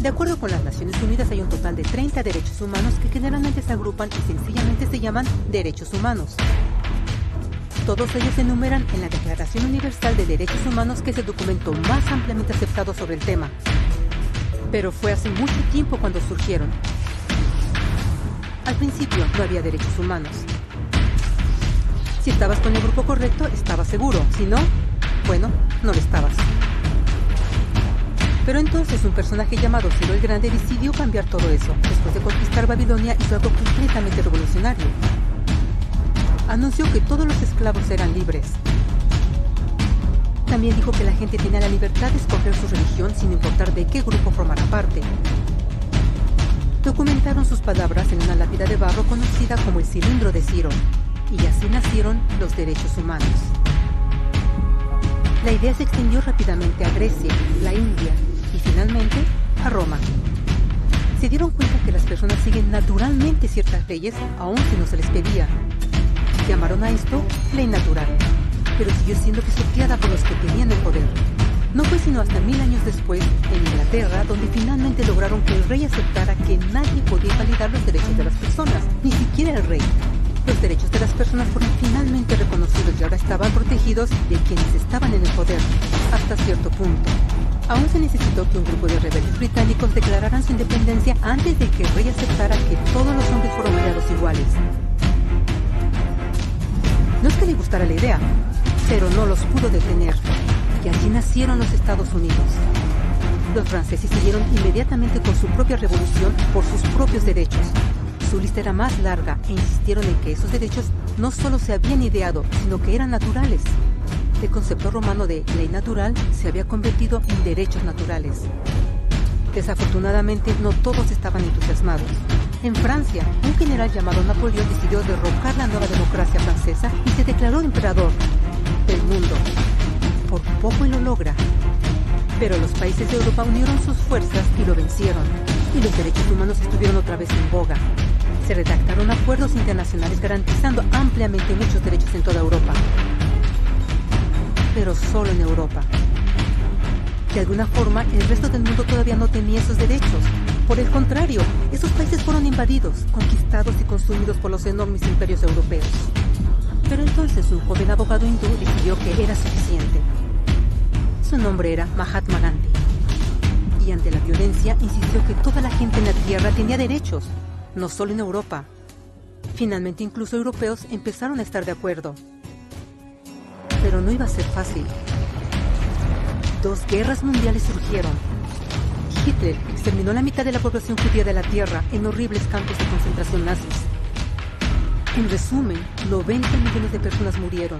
De acuerdo con las Naciones Unidas, hay un total de 30 derechos humanos que generalmente se agrupan y sencillamente se llaman derechos humanos. Todos ellos se enumeran en la Declaración Universal de Derechos Humanos, que es el documento más ampliamente aceptado sobre el tema. Pero fue hace mucho tiempo cuando surgieron. Al principio no había derechos humanos. Si estabas con el grupo correcto, estabas seguro. Si no, bueno, no lo estabas. Pero entonces un personaje llamado Ciro el Grande decidió cambiar todo eso. Después de conquistar Babilonia, hizo algo completamente revolucionario. Anunció que todos los esclavos eran libres. También dijo que la gente tenía la libertad de escoger su religión sin importar de qué grupo formara parte. Documentaron sus palabras en una lápida de barro conocida como el Cilindro de Ciro, y así nacieron los derechos humanos. La idea se extendió rápidamente a Grecia, la India y finalmente a Roma. Se dieron cuenta que las personas siguen naturalmente ciertas leyes aun si no se les pedía. Llamaron a esto ley natural, pero siguió siendo pisoteada por los que tenían el poder. No fue sino hasta 1000 años después, en Inglaterra, donde finalmente lograron que el rey aceptara que nadie podía validar los derechos de las personas, ni siquiera el rey. Los derechos de las personas fueron finalmente reconocidos y ahora estaban protegidos de quienes estaban en el poder, hasta cierto punto. Aún se necesitó que un grupo de rebeldes británicos declararan su independencia antes de que el rey aceptara que todos los hombres fueron creados iguales. No es que le gustara la idea, pero no los pudo detener, y allí nacieron los Estados Unidos. Los franceses siguieron inmediatamente con su propia revolución por sus propios derechos. Su lista era más larga e insistieron en que esos derechos no solo se habían ideado, sino que eran naturales. El concepto romano de ley natural se había convertido en derechos naturales. Desafortunadamente, no todos estaban entusiasmados. En Francia, un general llamado Napoleón decidió derrocar la nueva democracia francesa y se declaró emperador del mundo. Por poco y lo logra. Pero los países de Europa unieron sus fuerzas y lo vencieron. Y los derechos humanos estuvieron otra vez en boga. Se redactaron acuerdos internacionales garantizando ampliamente muchos derechos en toda Europa. Pero solo en Europa. De alguna forma, el resto del mundo todavía no tenía esos derechos. Por el contrario, esos países fueron invadidos, conquistados y consumidos por los enormes imperios europeos. Pero entonces un joven abogado hindú decidió que era suficiente. Su nombre era Mahatma Gandhi. Y ante la violencia insistió que toda la gente en la tierra tenía derechos, no solo en Europa. Finalmente incluso europeos empezaron a estar de acuerdo. Pero no iba a ser fácil. 2 guerras mundiales surgieron. Hitler exterminó la mitad de la población judía de la tierra en horribles campos de concentración nazis. En resumen, 90 millones de personas murieron.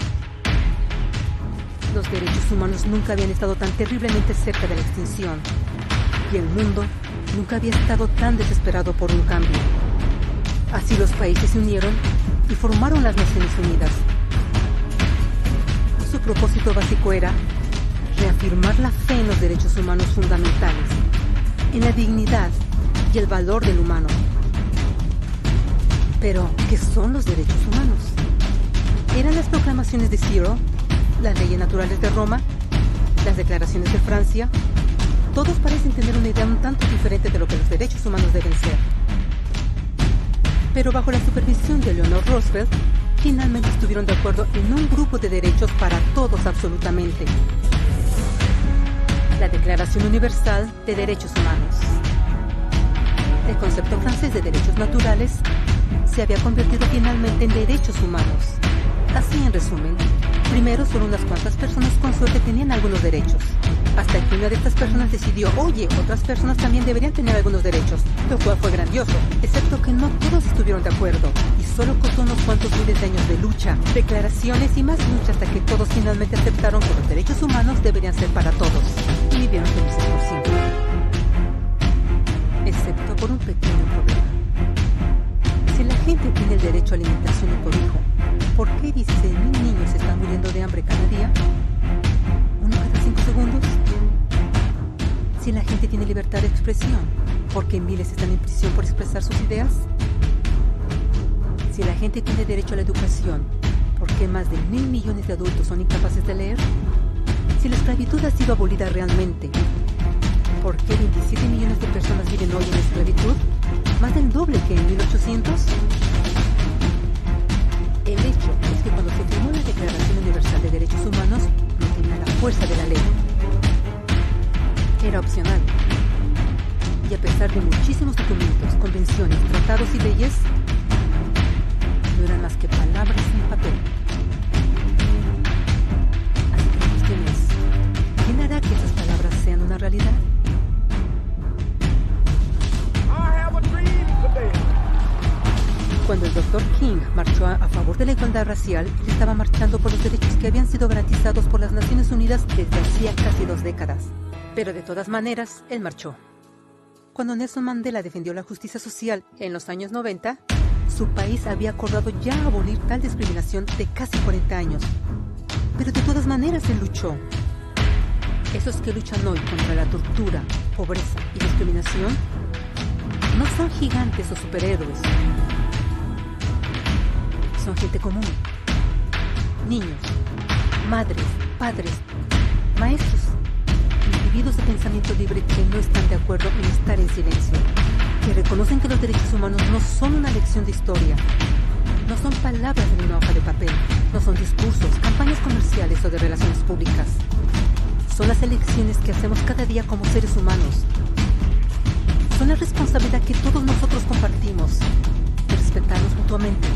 Los derechos humanos nunca habían estado tan terriblemente cerca de la extinción. Y el mundo nunca había estado tan desesperado por un cambio. Así los países se unieron y formaron las Naciones Unidas. Su propósito básico era reafirmar la fe en los derechos humanos fundamentales, en la dignidad y el valor del humano. Pero, ¿qué son los derechos humanos? ¿Eran las proclamaciones de Ciro, las leyes naturales de Roma, las declaraciones de Francia? Todos parecen tener una idea un tanto diferente de lo que los derechos humanos deben ser. Pero bajo la supervisión de Eleanor Roosevelt, finalmente estuvieron de acuerdo en un grupo de derechos para todos absolutamente. La Declaración Universal de Derechos Humanos. El concepto francés de derechos naturales se había convertido finalmente en derechos humanos. Así en resumen, primero solo unas cuantas personas con suerte tenían algunos derechos, hasta que una de estas personas decidió, oye, otras personas también deberían tener algunos derechos, lo cual fue grandioso, excepto que no todos estuvieron de acuerdo, y solo costó unos cuantos miles de años de lucha, declaraciones y más lucha hasta que todos finalmente aceptaron que los derechos humanos deberían ser para todos, y vivieron felices por siempre. Excepto por un pequeño problema. Si la gente tiene el derecho a alimentación y cobijo, ¿por qué 16.000 niños están muriendo de hambre cada día? ¿Uno cada 5 segundos? Si la gente tiene libertad de expresión, ¿por qué miles están en prisión por expresar sus ideas? Si la gente tiene derecho a la educación, ¿por qué más de 1.000 millones de adultos son incapaces de leer? Si la esclavitud ha sido abolida realmente, ¿Por qué 27 millones de personas viven hoy en esclavitud? ¿Más del doble que en 1800? El hecho es que cuando se firmó la Declaración Universal de Derechos Humanos, no tenía la fuerza de la ley. Era opcional. Y a pesar de muchísimos documentos, convenciones, tratados y leyes, no eran más que palabras en papel. Así que la cuestión es, ¿quién hará que esas palabras sean una realidad? Cuando el Dr. King marchó a favor de la igualdad racial, él estaba marchando por los derechos que habían sido garantizados por las Naciones Unidas desde hacía casi 2 décadas. Pero de todas maneras, él marchó. Cuando Nelson Mandela defendió la justicia social en los años 90, su país había acordado ya abolir tal discriminación de casi 40 años. Pero de todas maneras él luchó. Esos que luchan hoy contra la tortura, pobreza y discriminación no son gigantes o superhéroes. Son gente común. Niños, madres, padres, maestros, individuos de pensamiento libre que no están de acuerdo en estar en silencio, que reconocen que los derechos humanos no son una lección de historia, no son palabras en una hoja de papel, no son discursos, campañas comerciales o de relaciones públicas. Son las elecciones que hacemos cada día como seres humanos. Son la responsabilidad que todos nosotros compartimos, de respetarnos mutuamente,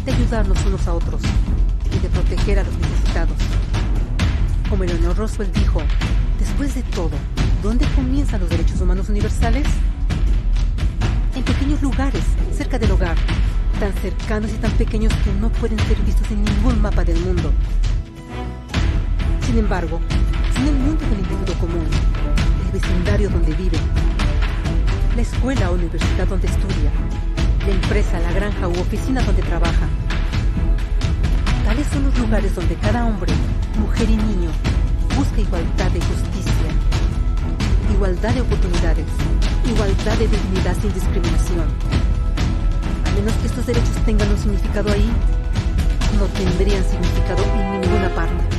de ayudarnos unos a otros y de proteger a los necesitados. Como Eleanor Roosevelt dijo, después de todo, ¿dónde comienzan los derechos humanos universales? En pequeños lugares, cerca del hogar, tan cercanos y tan pequeños que no pueden ser vistos en ningún mapa del mundo. Sin embargo, son el mundo del individuo común, el vecindario donde vive, la escuela o universidad donde estudia, la empresa, la granja u oficina donde trabaja. Tales son los lugares donde cada hombre, mujer y niño busca igualdad de justicia, igualdad de oportunidades, igualdad de dignidad sin discriminación. A menos que estos derechos tengan un significado ahí, no tendrían significado en ninguna parte.